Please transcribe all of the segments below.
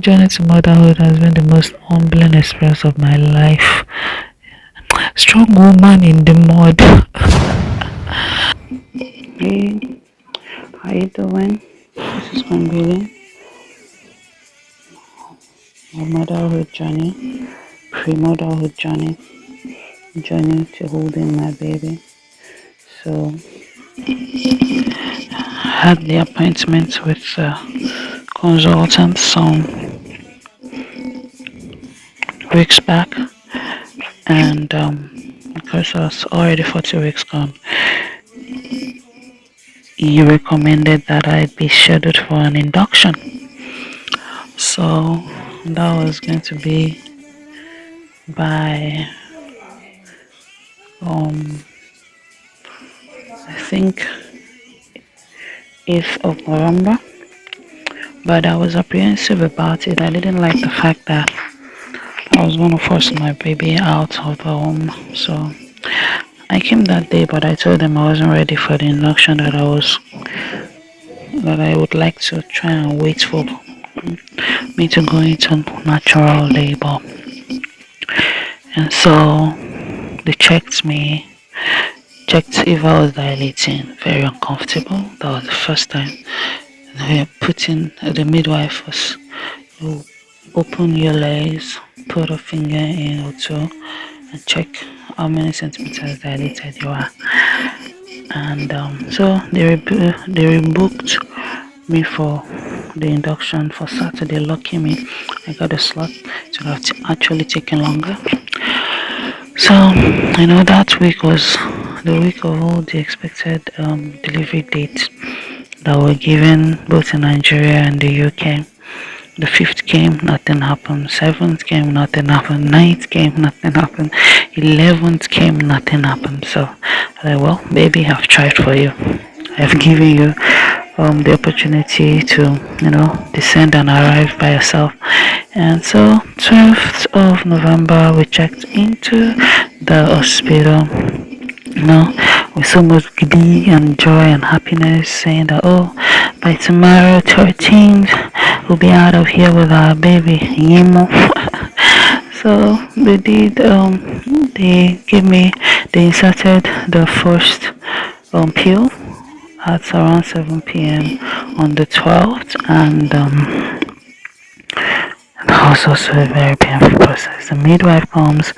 Journey to motherhood has been the most humbling experience of my life. Strong woman in the mud. Hey, how you doing? This is Gwangwili, my motherhood journey, pre-motherhood journey to holding my baby. So, I had the appointment with consultant some weeks back, and because I was already 40 weeks gone, he recommended that I be scheduled for an induction. So that was going to be by um I think 8th of November. But I was apprehensive about it. I didn't like the fact that I was gonna force my baby out of the home. So I came that day, but I told them I wasn't ready for the induction. That I would like to try and wait for me to go into natural labor. And so they checked if I was dilating. Very uncomfortable. That was the first time. They putting the midwife was, you open your legs, put a finger in or two, and check how many centimeters dilated you are. And so they rebooked me for the induction for Saturday. Lucky me, I got a slot. So have actually taken longer. So that week was the week of all the expected delivery dates that were given both in Nigeria and the UK. The 5th came, nothing happened. 7th came, nothing happened. 9th came, nothing happened. 11th came, nothing happened. So I like, well, baby, I've tried for you. I've given you the opportunity to, descend and arrive by yourself. And so 12th of November, we checked into the hospital, with so much glee and joy and happiness, saying that, oh, by tomorrow 13th, we'll be out of here with our baby, Yemo. So they did, they inserted the first pill at around 7 p.m. on the 12th, and that was also a very painful process. The midwife comes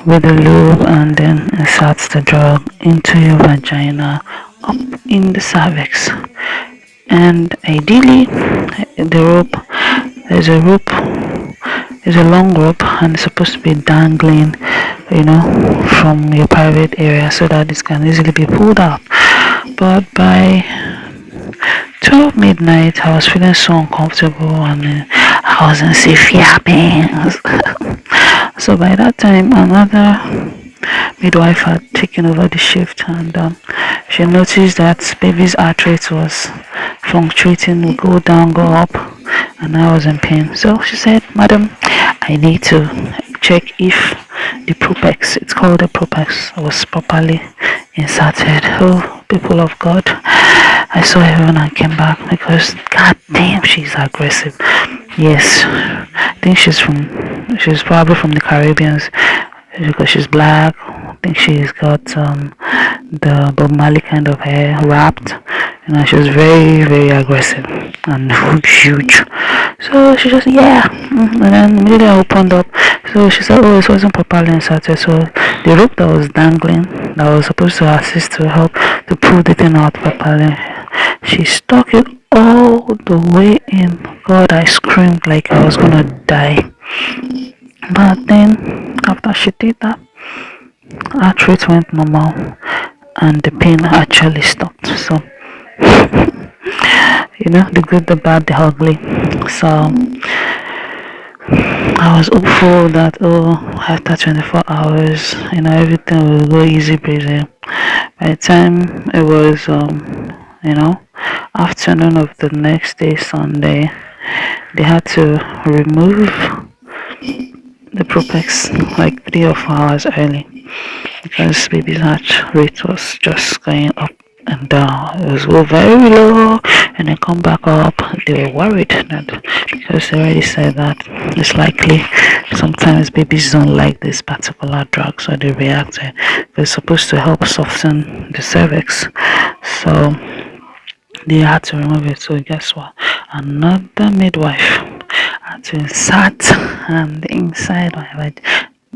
with the lube and then inserts the drug into your vagina up in the cervix. And ideally, the rope, there's a rope, there's a long rope, and it's supposed to be dangling, from your private area so that this can easily be pulled out. But by 12 midnight, I was feeling so uncomfortable and I wasn't safe yapping. So by that time, another midwife had taken over the shift, and she noticed that baby's heart rate was fluctuating, would go down, go up, and I was in pain. So she said, Madam, I need to check if the propex, it's called the propex, was properly inserted. Oh, people of God, I saw heaven and came back because god damn, she's aggressive. Yes, I think she's probably from the Caribbean because she's black. I think she's got the Bob Marley kind of hair wrapped. She was very, very aggressive and huge. So she just, yeah. And then immediately I opened up. So she said, oh, it wasn't properly inserted. So the rope that was dangling, that was supposed to assist to help to pull the thing out properly, she stuck it all the way in. God, I screamed like I was gonna die. But then, after she did that, heart rate went normal and the pain actually stopped. So, the good, the bad, the ugly. So, I was hopeful that, after 24 hours, everything will go easy breezy. By the time it was, afternoon of the next day, Sunday, they had to remove the Propex like 3 or 4 hours early because baby's heart rate was just going up and it was go very low and then come back up. They were worried that because they already said that it's likely sometimes babies don't like this particular drug, so they react to it. It's supposed to help soften the cervix, so they had to remove it. So guess what? Another midwife had to insert and inside my head.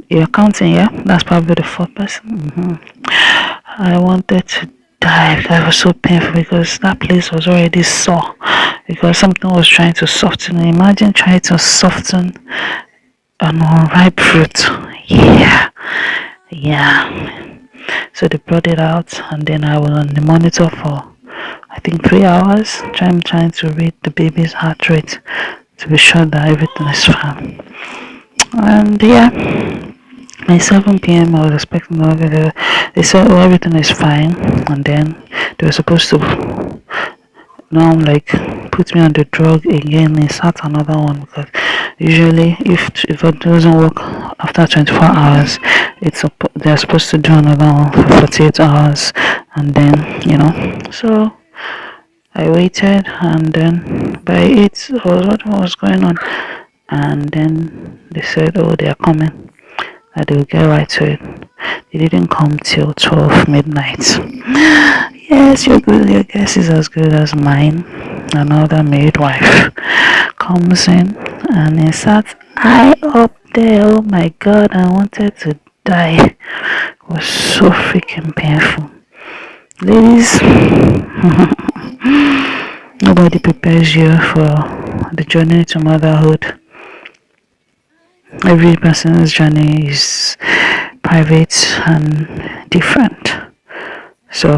You're counting, yeah? That's probably the fourth person. I wanted to die. That was so painful because that place was already sore because something was trying to soften it. Imagine trying to soften an unripe fruit. Yeah, yeah. So they brought it out, and then I was on the monitor for I think 3 hours, trying to read the baby's heart rate to be sure that everything is fine. And yeah, by 7 p.m. I was expecting the video. They said, "Oh, everything is fine," and then they were supposed to now like put me on the drug again. Insert another one because usually if it doesn't work after 24 hours, they're supposed to do another one for 48 hours, and then so. I waited, and then by 8 I was wondering what was going on, and then they said, "Oh, they are coming, that they will get right to it." They didn't come till 12 midnight. Yes, your guess is as good as mine. Another midwife comes in and it sat I up there. Oh my god, I wanted to die. It was so freaking painful. Ladies, nobody prepares you for the journey to motherhood. Every person's journey is private and different. So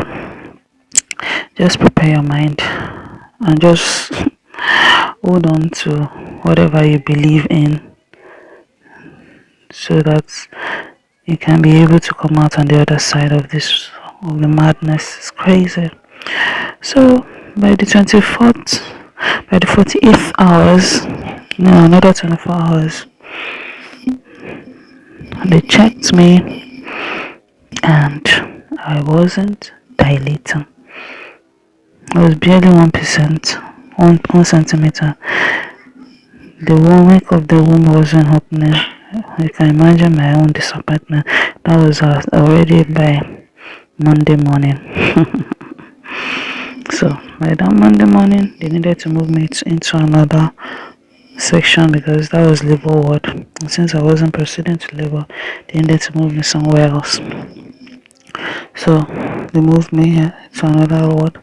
just prepare your mind and just hold on to whatever you believe in so that you can be able to come out on the other side of this of the madness. It's crazy. So by the 24th, by the 48th hours, no, another 24 hours, they checked me and I wasn't dilating. I was barely 1%, 1 centimeter. The wake of the womb wasn't opening. You can imagine my own disappointment. That was already by Monday morning. So by that Monday morning, they needed to move me into another section because that was labor ward. And since I wasn't proceeding to labor, they needed to move me somewhere else. So they moved me to another ward,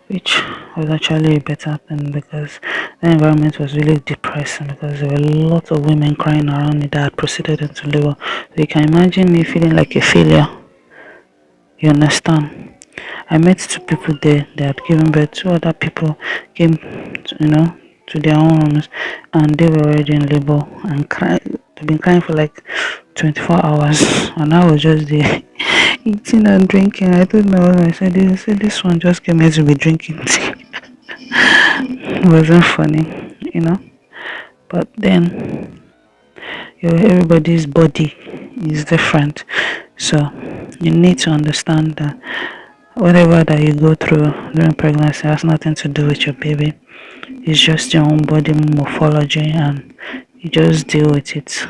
which was actually a better thing because the environment was really depressing because there were lots of women crying around me that had proceeded into labor. So you can imagine me feeling like a failure. You understand? I met 2 people there. They had given birth. 2 other people came, to their own rooms, and they were already in labor and crying. They've been crying for like 24 hours, and I was just there eating and drinking. I don't know. I said, this one just came here to be drinking tea. It wasn't funny. But then, everybody's body is different, so you need to understand that whatever that you go through during pregnancy has nothing to do with your baby. It's just your own body morphology, and you just deal with it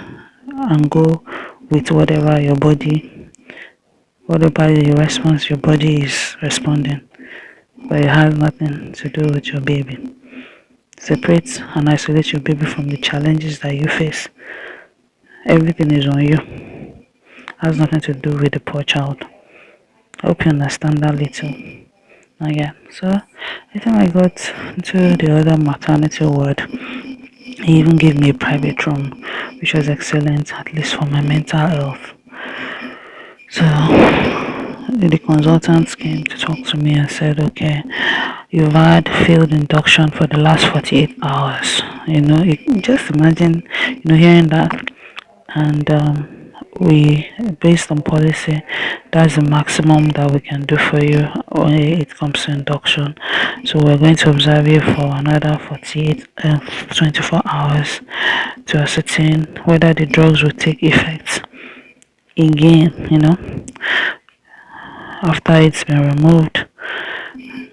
and go with whatever the response your body is responding. But it has nothing to do with your baby. Separate and isolate your baby from the challenges that you face. Everything is on you. Has nothing to do with the poor child. I hope you understand that little. Yeah, so I think I got to the other maternity ward. He even gave me a private room, which was excellent, at least for my mental health. So the consultants came to talk to me and said, "Okay, you've had failed induction for the last 48 hours." Just imagine, hearing that, and we, based on policy, that's the maximum that we can do for you when it comes to induction. So we're going to observe you for another 24 hours to ascertain whether the drugs will take effect again, after it's been removed.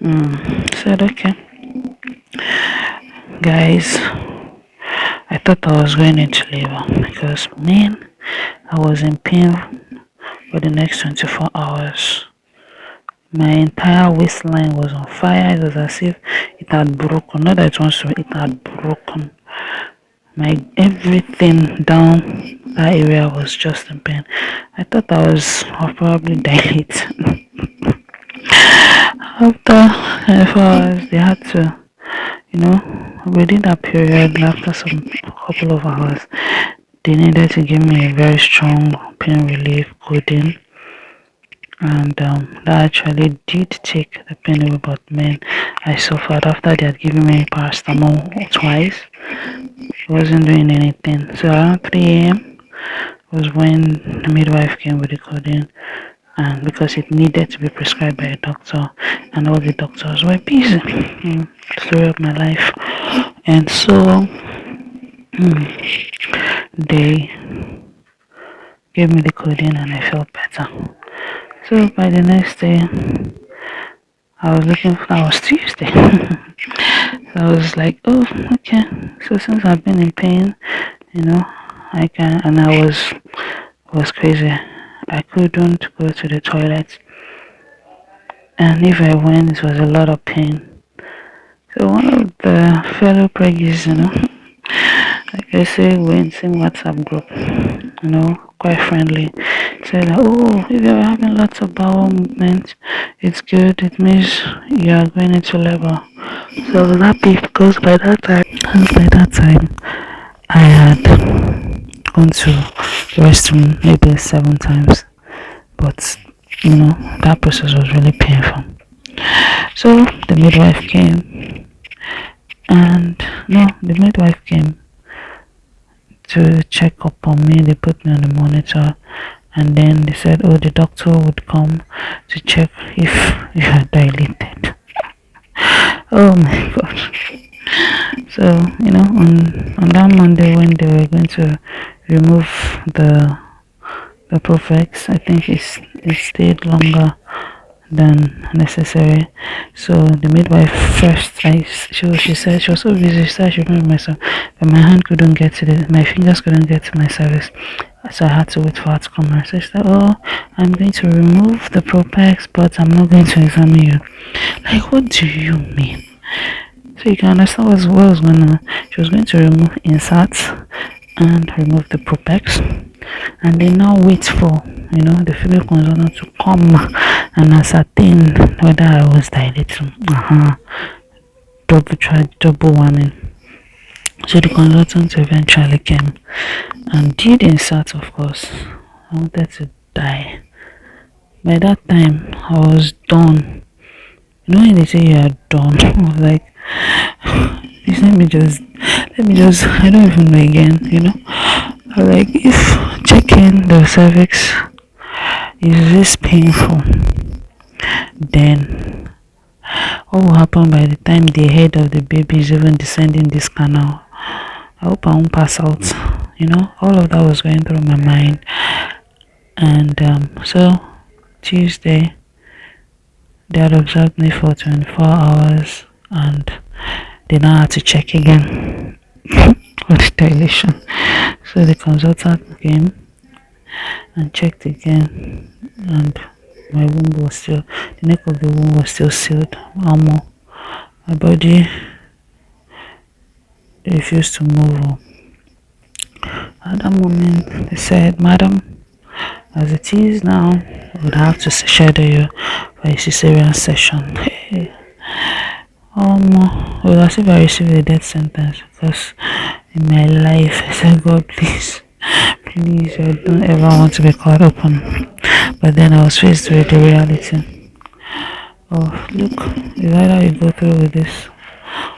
Said okay, guys. I thought I was going into labor because man, I was in pain for the next 24 hours. My entire waistline was on fire. It was as if it had broken. Not that it wants to, it had broken. My everything down that area was just in pain. I thought I probably dilate. After 24 hours, they had to, within that period, after some couple of hours, they needed to give me a very strong pain relief codeine, and that actually did take the pain away. But man, I suffered after they had given me paracetamol twice. It wasn't doing anything. So around 3 a.m. was when the midwife came with the codeine, and because it needed to be prescribed by a doctor, and all the doctors were busy. Story of my life. And so they gave me the codeine and I felt better. So by the next day, I was Tuesday. So I was like, oh, okay. So since I've been in pain, you know, I can, and was crazy. I couldn't go to the toilet, and if I went, it was a lot of pain. So one of the fellow preggies, like I say, we're in same WhatsApp group, quite friendly. Said that, oh, if you're having lots of bowel movement, it's good. It means you are going into labor. So I was happy because by that time, I had gone to the restroom maybe 7 times, but that process was really painful. So the midwife came, and no, the midwife came to check up on me. They put me on the monitor, and then they said, oh, the doctor would come to check if you are dilated. Oh my god. So, on that Monday when they were going to remove the Profex, I think it stayed longer than necessary. So the midwife first, she said she was so busy. She said I should move myself, but my fingers couldn't get to my cervix. So I had to wait for her to come out. So she said, "Oh, I'm going to remove the Propex, but I'm not going to examine you." Like, what do you mean? So you can understand what was going on. She was going to remove inserts and remove the Propex, and they now wait for the female consultant to come and ascertain whether I was dilating. Double whammy. So the consultant eventually came and did insert. Of course, I wanted to die. By that time, I was done. When they say you are done, I was like, please let me just, I don't even know again. I was like, if checking the cervix is this painful, then what will happen by the time the head of the baby is even descending this canal? I hope I won't pass out. All of that was going through my mind. And so Tuesday, they had observed me for 24 hours, and they now had to check again for the dilation. So the consultant came and checked again, and my womb was still, the neck of the womb was still sealed. My body refused to move. At that moment, they said, "Madam, as it is now, we would have to schedule you for a cesarean session." Hey. It was as if I received a death sentence, because in my life I said, God, please, I don't ever want to be caught up on. But then I was faced with the reality. Oh, look, it's either you go through with this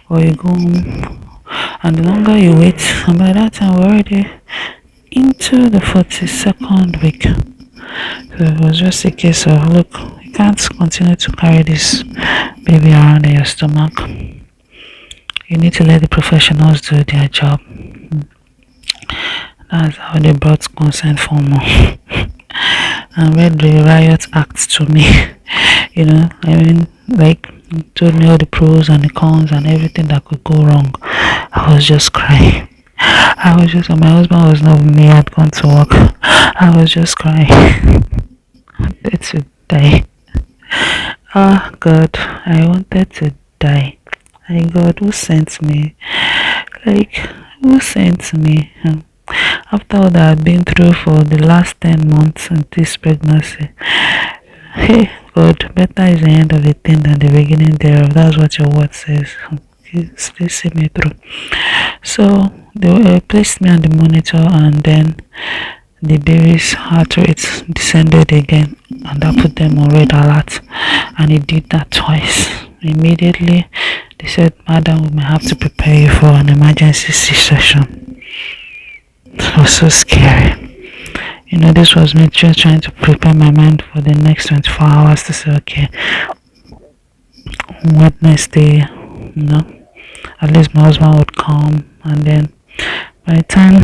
or you go home. And the longer you wait, and by that time we're already into the 42nd week. So it was just a case of, look, you can't continue to carry this baby around in your stomach. You need to let the professionals do their job. That's how they brought consent form and read the riot act to me. I mean, like told me all the pros and the cons and everything that could go wrong. I was just crying. I was just, my husband was not with me, I had gone to work. I was just crying. It's a die. Ah, God, I wanted to die. My God, who sent me? Like, who sent me? After all that I've been through for the last 10 months in this pregnancy. Hey, God, better is the end of a thing than the beginning thereof. That's what your word says. Please see me through. So, they placed me on the monitor, and then the baby's heart rate descended again, and that put them on red alert. And it did that twice. Immediately, they said, Madam, we may have to prepare you for an emergency C-section. It was so scary. This was me just trying to prepare my mind for the next 24 hours to say, okay, Wednesday, at least my husband would come. And then by the time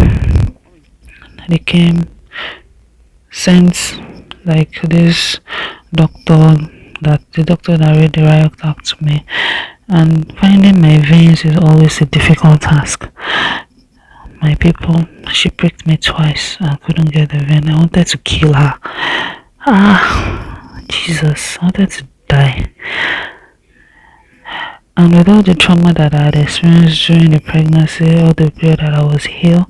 they came, sent like this the doctor that read the riot act to me. And finding my veins is always a difficult task. My people, she pricked me twice and couldn't get the vein. I wanted to kill her. Jesus, I wanted to die. And with all the trauma that I had experienced during the pregnancy, all the period that I was ill,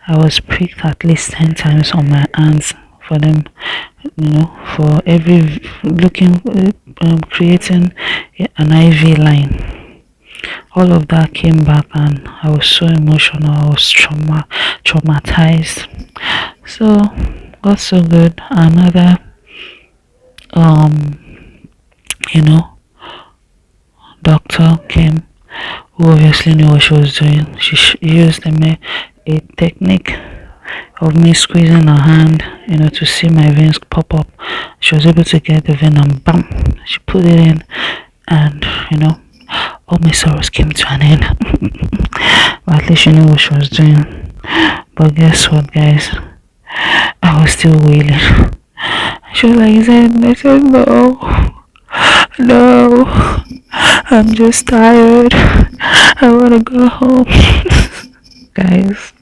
I was pricked at least 10 times on my hands for them, for every creating an IV line. All of that came back, and I was so emotional. I was traumatized. So got so good. Another doctor came, who obviously knew what she was doing. She used a technique of me squeezing her hand, to see my veins pop up. She was able to get the vein, and bam, she put it in, and all my sorrows came to an end. But at least she knew what she was doing. But guess what, guys? I was still wailing. She was like, I said, no, I'm just tired. I want to go home. Guys,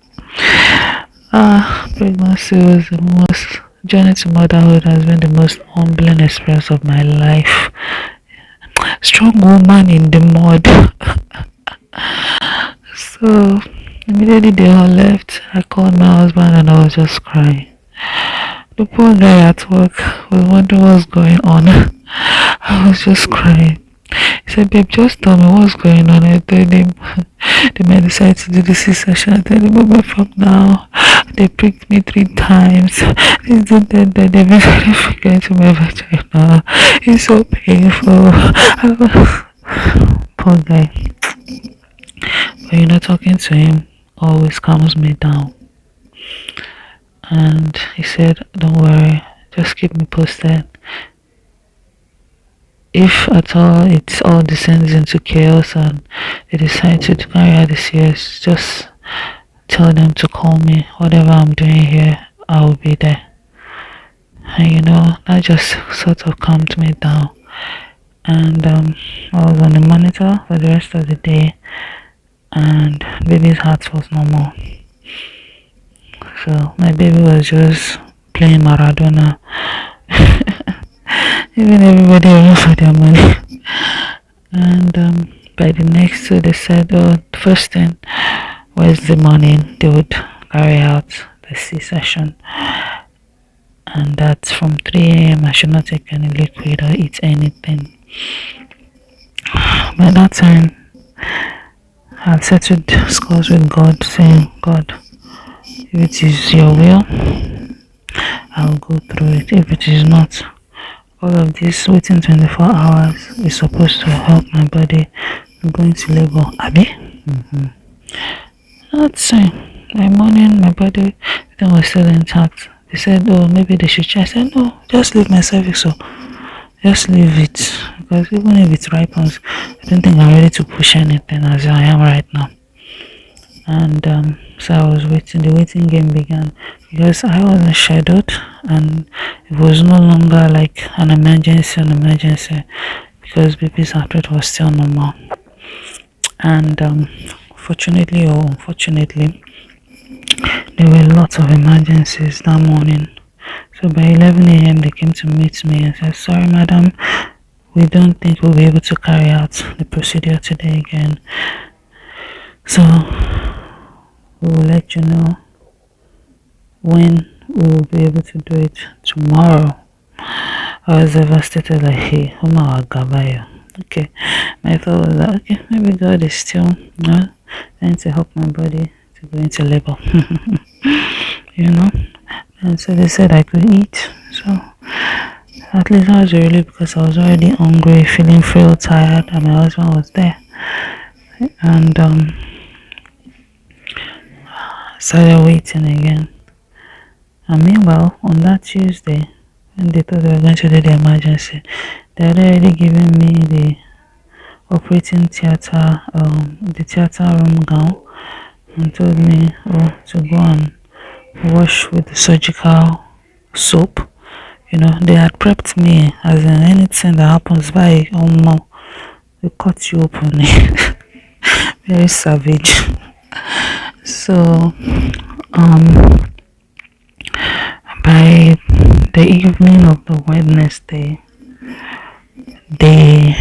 pregnancy was the most, journey to motherhood has been the most humbling experience of my life. Strong woman in the mud. So immediately they all left, I called my husband and I was just crying. The poor guy at work was wondering what's going on. I was just crying. He said, babe, just tell me what's going on. I told him they might decide to do the C-section. I told him, from now, they pricked me 3 times. They've been going to my vagina. It's so painful. Poor guy. But talking to him always calms me down. And he said, don't worry, just keep me posted. If at all it all descends into chaos and they decide to carry out the CS, just tell them to call me. Whatever I'm doing here, I'll be there. And that just sort of calmed me down. And I was on the monitor for the rest of the day, and baby's heart was normal. So my baby was just playing Maradona. Even everybody ran for their money. And by the next two, they said, first thing Wednesday morning they would carry out the C-section, and that's from 3 a.m. I should not take any liquid or eat anything. By that time, I had settled scores with God, saying, God, if it is your will, I'll go through it. If it is not, all of this waiting 24 hours is supposed to help my body going to labor. Abi? That's by morning, my body, everything was still intact. They said, maybe they should try. I said, no, just leave my cervix, so just leave it. Because even if it ripens, I don't think I'm ready to push anything as I am right now. And so I was waiting. The waiting game began because I wasn't shadowed, and it was no longer like an emergency, because baby's heart rate was still normal. And fortunately or unfortunately, there were lots of emergencies that morning. So by 11 a.m. they came to meet me and said, "Sorry, madam, we don't think we'll be able to carry out the procedure today again. So we will let you know when we will be able to do it tomorrow." I was devastated, like, hey, okay. My thought was that, okay, maybe God is still trying to help my body to go into labor. you know. And so they said I could eat. So at least I was relieved because I was already hungry, feeling real tired, and my husband was there. And started waiting again. And meanwhile, on that Tuesday, when they thought they were going to do the emergency, they had already given me the operating theater, the theater room gown, and told me to go and wash with the surgical soap. They had prepped me as in anything that happens by they cut you open. Very savage. So by the evening of the Wednesday, the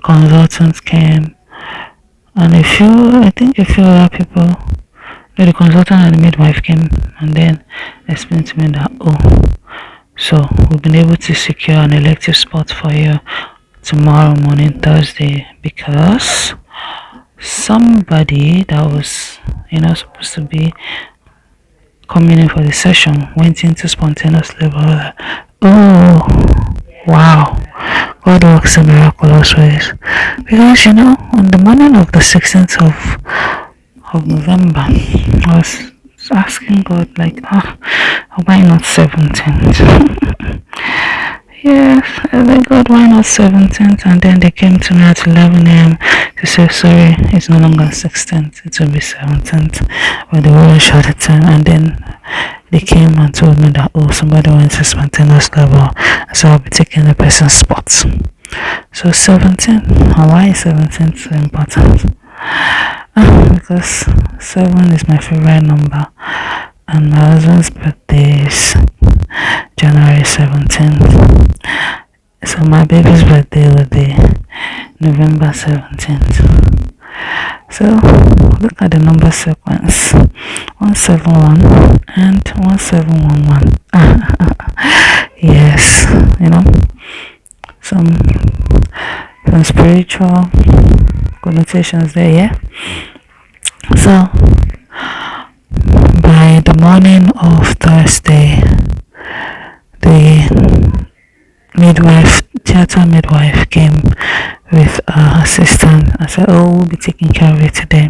consultants came, and I think a few other people. The consultant and the midwife came and then explained to me that, so we've been able to secure an elective spot for you tomorrow morning, Thursday, because somebody that was supposed to be coming in for the session went into spontaneous labor. Oh wow, God works in miraculous ways. Because on the morning of the 16th of November, I was asking God, like, why not 17th? Yes, I was like, God, why not 17th? And then they came to me at 11 a.m. to say, sorry, it's no longer 16th, it will be 17th, but they wouldn't show the time. And then they came and told me that, somebody went to spontaneous level, so I'll be taking the person's spot. So 17, why is 17 so important? Because 7 is my favorite number, and my husband's birthday is January 17th. So my baby's birthday will be November 17th. So look at the number sequence: 171 and 1711. Yes, some spiritual connotations there, yeah. So by the morning of Thursday, the theater midwife came with her assistant. I said, we'll be taking care of it today.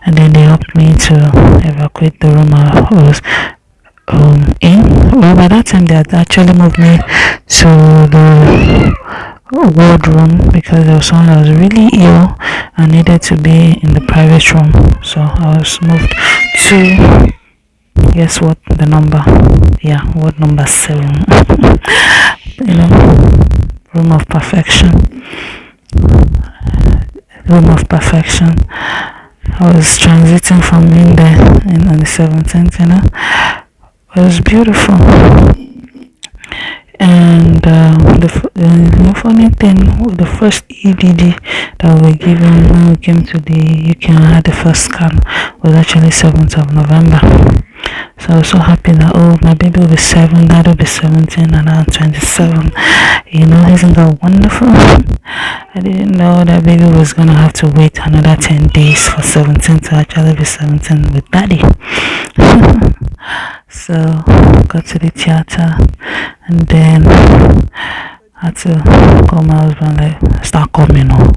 And then they helped me to evacuate the room I was in. Well, by that time they had actually moved me to the ward room because there was someone that was really ill and needed to be in the private room. So I was moved to, guess what, the number? Yeah, ward number 7. Room of perfection. Room of perfection. I was transiting from in there on the 17th, It was beautiful. And the funny thing, the first EDD that we were given when we came to the UK and had the first scan was actually 7th of November. So I was so happy that, my baby will be 7, that will be 17, and I'm 27. Isn't that wonderful? I didn't know that baby was going to have to wait another 10 days for 17 to actually be 17 with daddy. So got to the theater, and then had to call my husband, like, start coming on.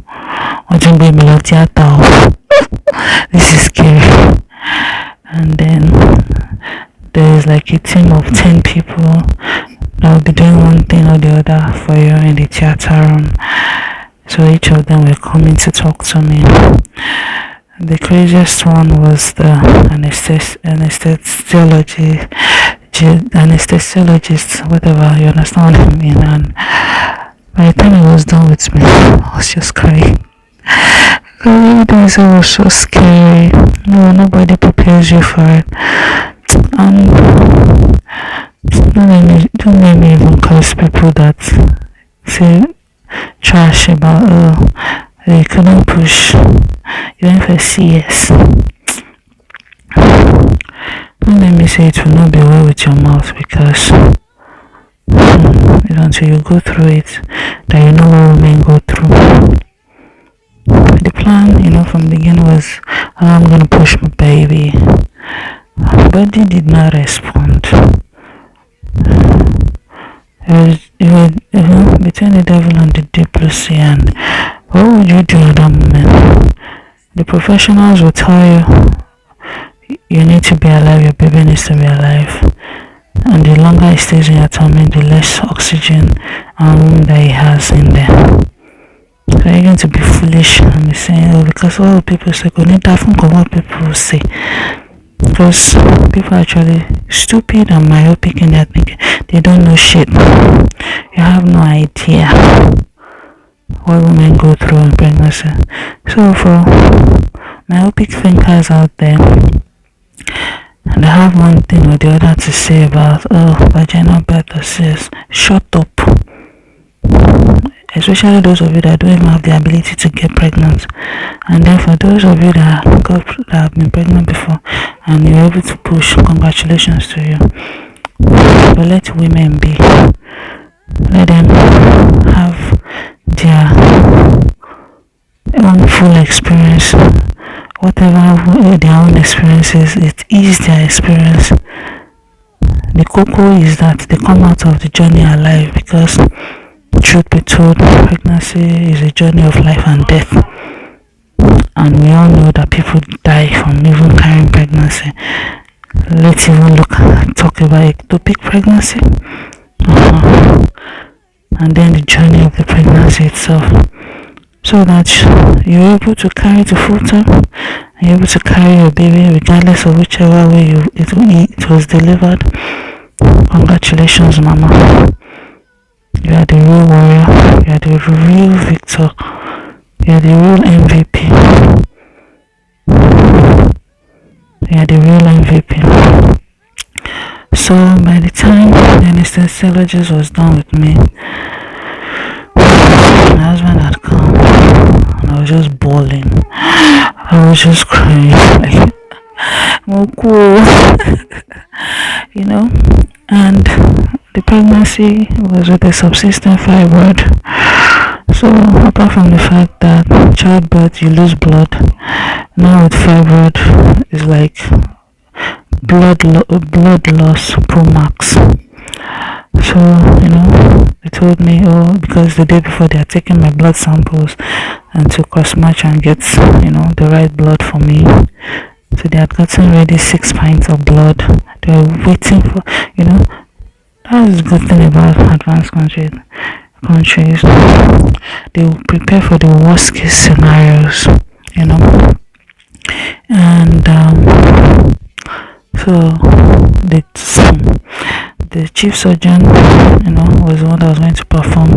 What you bring me to theater? This is scary. And then there's like a team of 10 people that will be doing one thing or the other for you in the theater room. So each of them were coming to talk to me. The craziest one was the anesthesiologist, whatever, you understand what I mean. And By the time it was done with me, I was just crying. Everything was so scary. No, nobody prepares you for it. Don't let me even curse people that say trash about, oh, they couldn't push. You went for CS. Don't let me say it will not be well with your mouth, because it's until you go through it that you know what women go through. The plan, from the beginning was, I'm gonna push my baby. Body did not respond. It was between the devil and the deep blue sea, and what would you do at that moment? The professionals will tell you need to be alive, your baby needs to be alive. And the longer it stays in your tummy, the less oxygen and room that it has in there. So you're going to be foolish and be saying, oh, because all people say, go need that from what people say. Because people are actually stupid and myopic in their thinking. They don't know shit. You have no idea what women go through in pregnancy. So for myopic thinkers out there, they have one thing or the other to say about, vaginal birth or CS. Shut up. Especially those of you that don't even have the ability to get pregnant. And then for those of you that have been pregnant before and you're able to push, congratulations to you. But let women be. Let them have their own full experience. Whatever their own experience is, it is their experience. The cocoa is that they come out of the journey alive, because truth be told, pregnancy is a journey of life and death. And we all know that people die from even carrying pregnancy. Let's even talk about ectopic pregnancy. And then the journey of the pregnancy itself. So that you're able to carry to full term, you're able to carry your baby regardless of whichever way it was delivered. Congratulations, mama. You are the real warrior. You are the real victor. You are the real MVP. You are the real MVP. So by the time the anesthesiologist was done with me, my husband had come and I was just bawling. I was just crying, like, Moku. And the pregnancy was with a subsistent fibroid. So apart from the fact that childbirth you lose blood, now with fibroid is like blood loss pro max. So they told me, because the day before they had taken my blood samples and to cross match and get the right blood for me. So they had gotten ready 6 pints of blood. They were waiting for that is the good thing about advanced countries. They will prepare for the worst case scenarios, and so the chief surgeon, was the one that was going to perform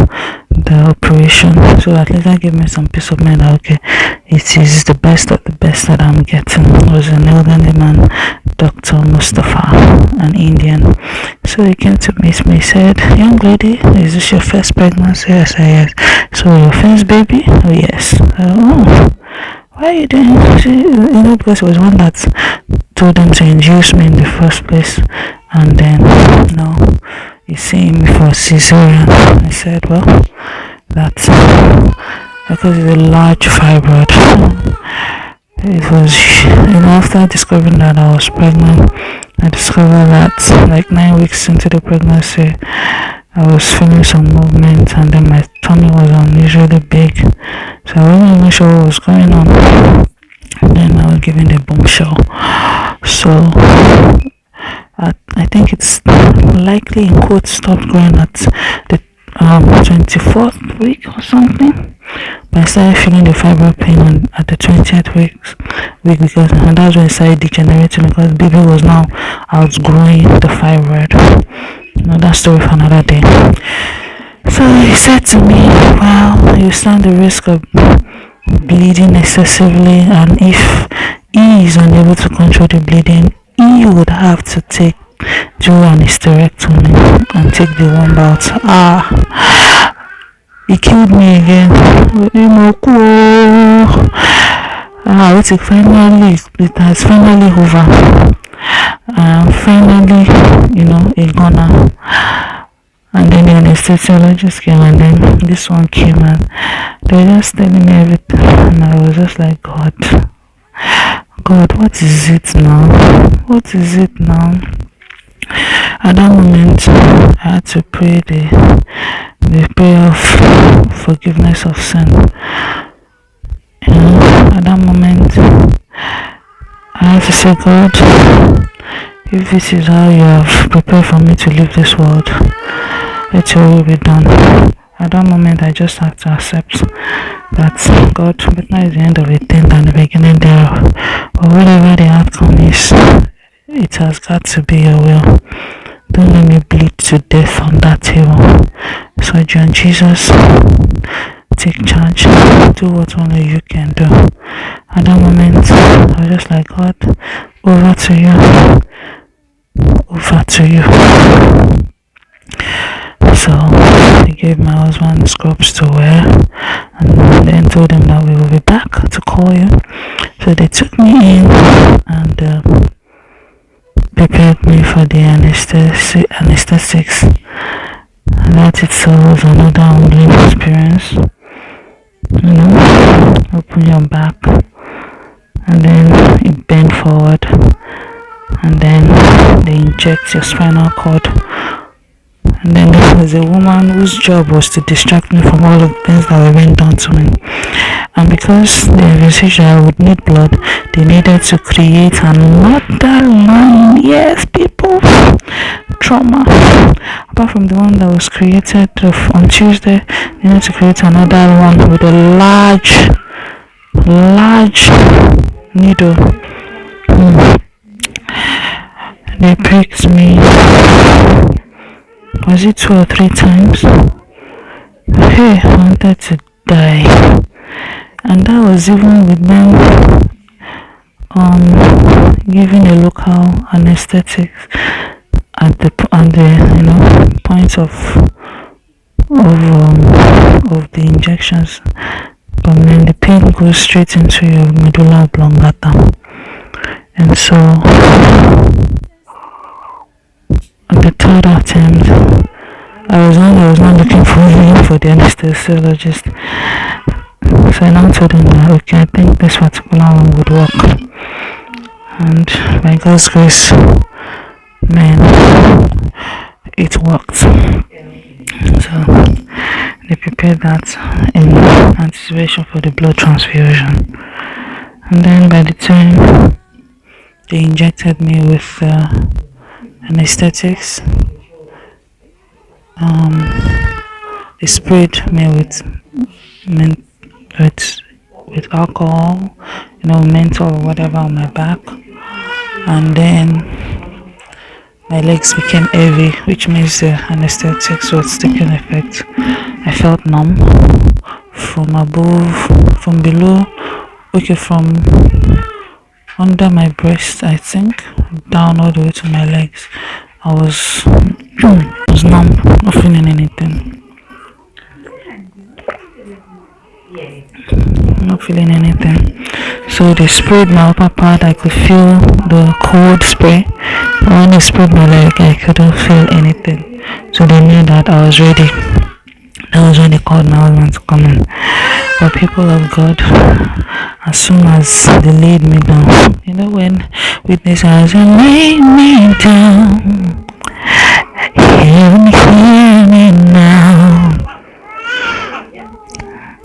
the operation. So at least that gave me some peace of mind that, okay, it is the best of the best that I'm getting. It was an elderly man, Dr. Mustafa, an Indian. So he came to meet me, he said, young lady, is this your first pregnancy? I said, yes. So your first baby? Oh, yes. Why are you doing this? Because it was one that told them to induce me in the first place. And then, he's seeing me for cesarean. I said, well, that's because it's a large fibroid. It was, after discovering that I was pregnant, I discovered that like 9 weeks into the pregnancy, I was feeling some movement, and then my tummy was unusually big. So I wasn't even sure what was going on. And then I was given the bombshell. So I think it's likely, in quotes, stopped growing at the 24th week or something. But I started feeling the fibroid pain at the 20th week, because and that's when it started degenerating, because baby was now outgrowing the fibroid. That story for another day. So he said to me, well, you stand the risk of bleeding excessively, and if he is unable to control the bleeding, he would have to do an hysterectomy and take the womb out. He killed me again. It has finally over. Finally, a gunner. And then the anesthesiologist came, and then this one came, and they were just telling me everything, and I was just like, God, what is it now? What is it now? At that moment, I had to pray the prayer of forgiveness of sin. At that moment, I had to say, God, if this is how you have prepared for me to leave this world, let your will be done. At that moment, I just have to accept that God, better is the end of a thing than the beginning thereof. Or whatever the outcome is, it has got to be your will. Don't let me bleed to death on that table. So, John Jesus, take charge. Do what only you can do. At that moment, I was just like, God, over to you. Over to you. So he gave my husband scrubs to wear, and then told him that we will be back to call you. So they took me in and prepared me for the anesthetics. And that itself was another humbling experience. Open your back, and then you bend forward, and then they inject your spinal cord. And then there was a woman whose job was to distract me from all of the things that were being done to me. And because they envisaged I would need blood, they needed to create another line. Yes, people, trauma. Apart from the one that was created on Tuesday, they needed to create another one with a large needle. They pricked me. Was it 2 or 3 times? Hey, I wanted to die. And that was even with them giving a local anesthetics at the point of the injections. But then the pain goes straight into your medulla oblongata. And so at the third attempt, I was not looking for the anesthesiologist. So I now told him that, okay, I think this particular one would work. And by God's grace, man, it worked. So they prepared that in anticipation for the blood transfusion. And then by the time they injected me with anesthetics, they sprayed me with alcohol, menthol or whatever on my back, and then my legs became heavy, which means the anesthetics was taking effect. I felt numb from above, from below, from under my breast, I think, down all the way to my legs. I was numb, not feeling anything. Not feeling anything. So they sprayed my upper part. I could feel the cold spray. When they sprayed my leg, I couldn't feel anything. So they knew that I was ready. That was when they called my husband to come in. But people of God, as soon as they laid me down, when witness eyes laid me down, hear me now.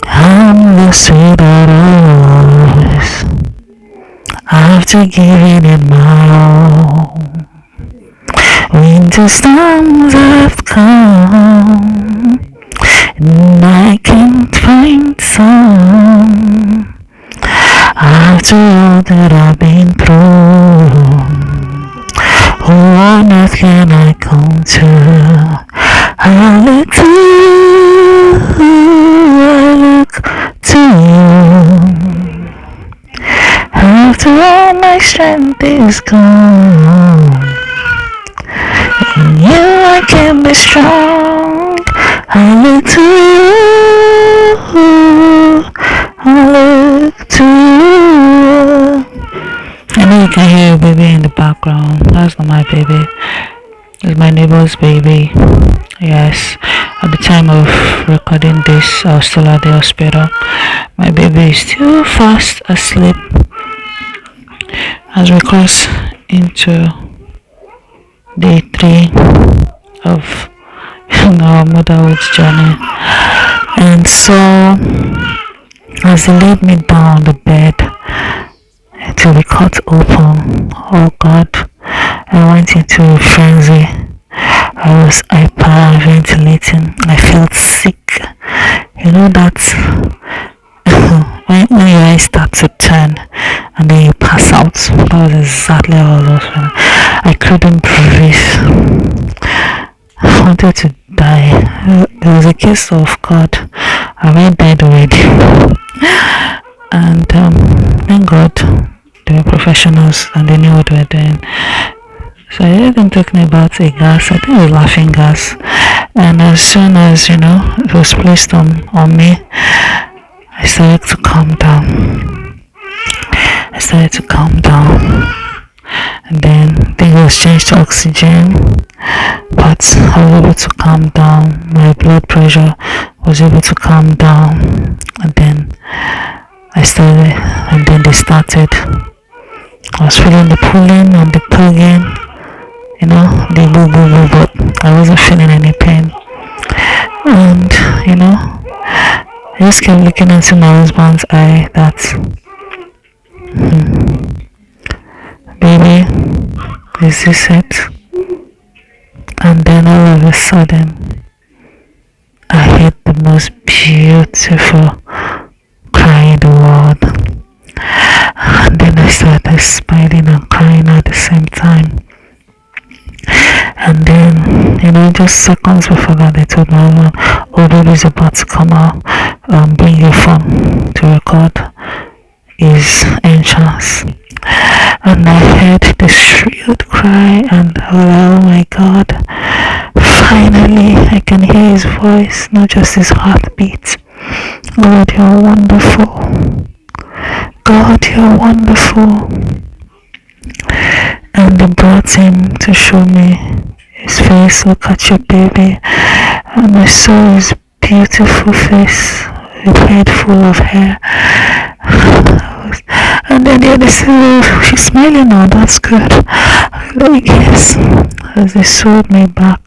I'm the sweet rose, after giving it my all. Winter storms have come, and I can't find some. After all that I've been through, who on earth can I come to? Hallelujah. In you I can be strong. I look to you. I look to you. I know you can hear your baby in the background. That's not my baby. It's my neighbor's baby. Yes. At the time of recording this, I was still at the hospital. My baby is still fast asleep as we cross into day 3 of our motherhood journey. And so, as they laid me down on the bed to be cut open, oh God, I went into a frenzy. I was hyperventilating. I felt sick. You know that when your eyes start to turn and then you pass out. That was exactly how I was feeling. I couldn't breathe. I wanted to die. There was a case of God. I already died already. And thank God they were professionals and they knew what they were doing. So I heard them talking about a gas. I think it was laughing gas. And as soon as it was placed on me, I started to calm down. And then things was changed to oxygen, but I was able to calm down. My blood pressure was able to calm down, and then they started. I was feeling the pulling and the tugging, the boo boo boo, but I wasn't feeling any pain. And I just kept looking into my husband's eye that, baby, is this it? And then all of a sudden, I heard the most beautiful cry in the world. And then I started smiling and crying at the same time. And then, just seconds before that, they told my husband, oh, baby's about to come out, bring your phone to record his entrance. And I heard the shrilled cry, and oh my God, finally I can hear his voice, not just his heartbeat. God, you're wonderful. God, you're wonderful. And they brought him to show me his face. Look at your baby. And I saw his beautiful face, with head full of hair. And then the other said, oh, she's smiling now, that's good. I'm like, yes. As they sewed me back.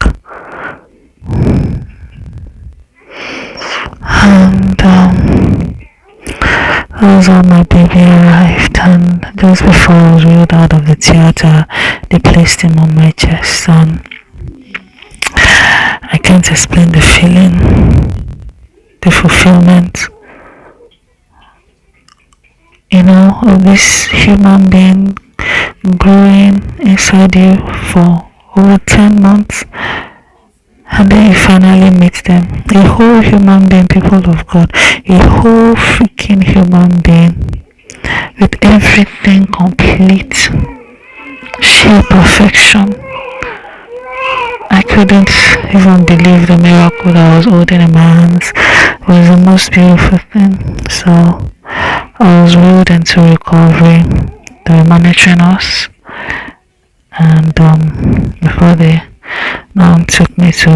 And that was how my baby arrived, and just before I was wheeled out of the theater, they placed him on my chest, and I can't explain the feeling, the fulfillment, of this human being growing inside you for over 10 months. And then you finally meet them. A whole human being, people of God. A whole freaking human being. With everything complete. Sheer perfection. I couldn't even believe the miracle that I was holding in my hands. It was the most beautiful thing. So I was wheeled into recovery. They were monitoring us. And before they now took me to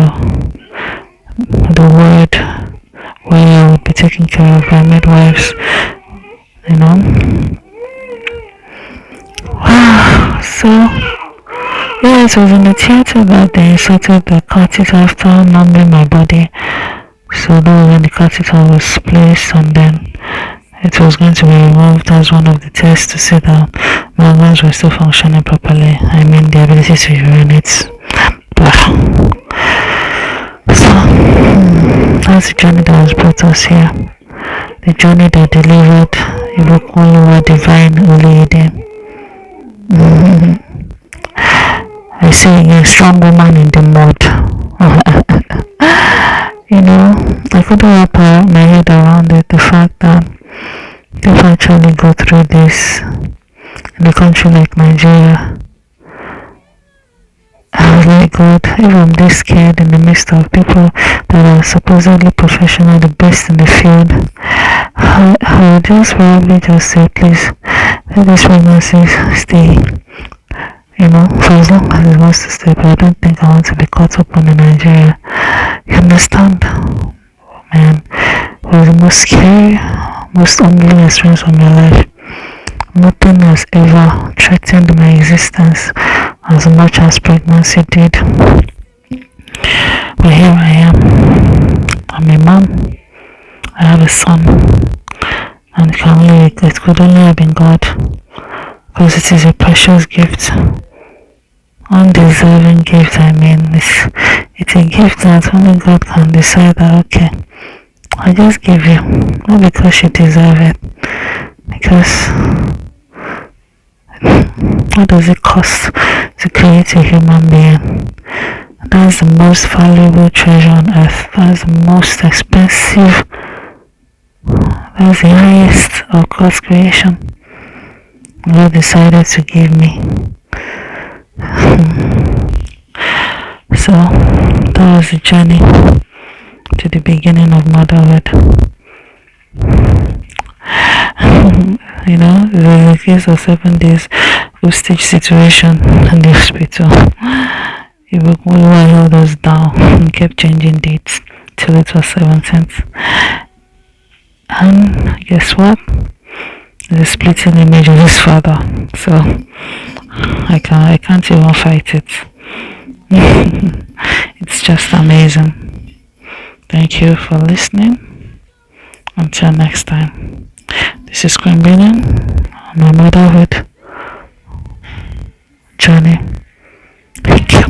the ward where I would be taken care of by midwives, So, yeah, it was in the theater that they inserted the catheter after numbing my body. So that was when the catheter was placed, and then it was going to be removed as one of the tests to see that my organs were still functioning properly. I mean, the ability to urinate. So, that's the journey that has brought us here. The journey that delivered Ibukun Divine Holy Eden. I say a strong woman in the mud. I couldn't wrap my head around it, the fact that people actually go through this in a country like Nigeria. my God, if I'm this scared in the midst of people that are supposedly professional, the best in the field, I would just probably just say, please, let this pregnancy stay, for as long as it wants to stay, but I don't think I want to be caught up on in Nigeria. You understand? Man, it was the most scary, most unbelievable experience of my life. Nothing has ever threatened my existence as much as pregnancy did. But here I am. I'm a mom. I have a son. And it could only have been God. Because it is a precious gift. Undeserving gift, it's a gift that only God can decide that, okay, I just give you. Not because you deserve it. Because what does it cost to create a human being? That's the most valuable treasure on earth. That's the most expensive. That's the highest of God's creation. God decided to give me. So that was the journey to the beginning of motherhood. There's a case of 7 days hostage situation in the hospital. We held us down and kept changing dates till it was 17th. And guess what? The splitting image of his father. So I can't even fight it. It's just amazing. Thank you for listening. Until next time. This is Queen on my motherhood journey. Thank you.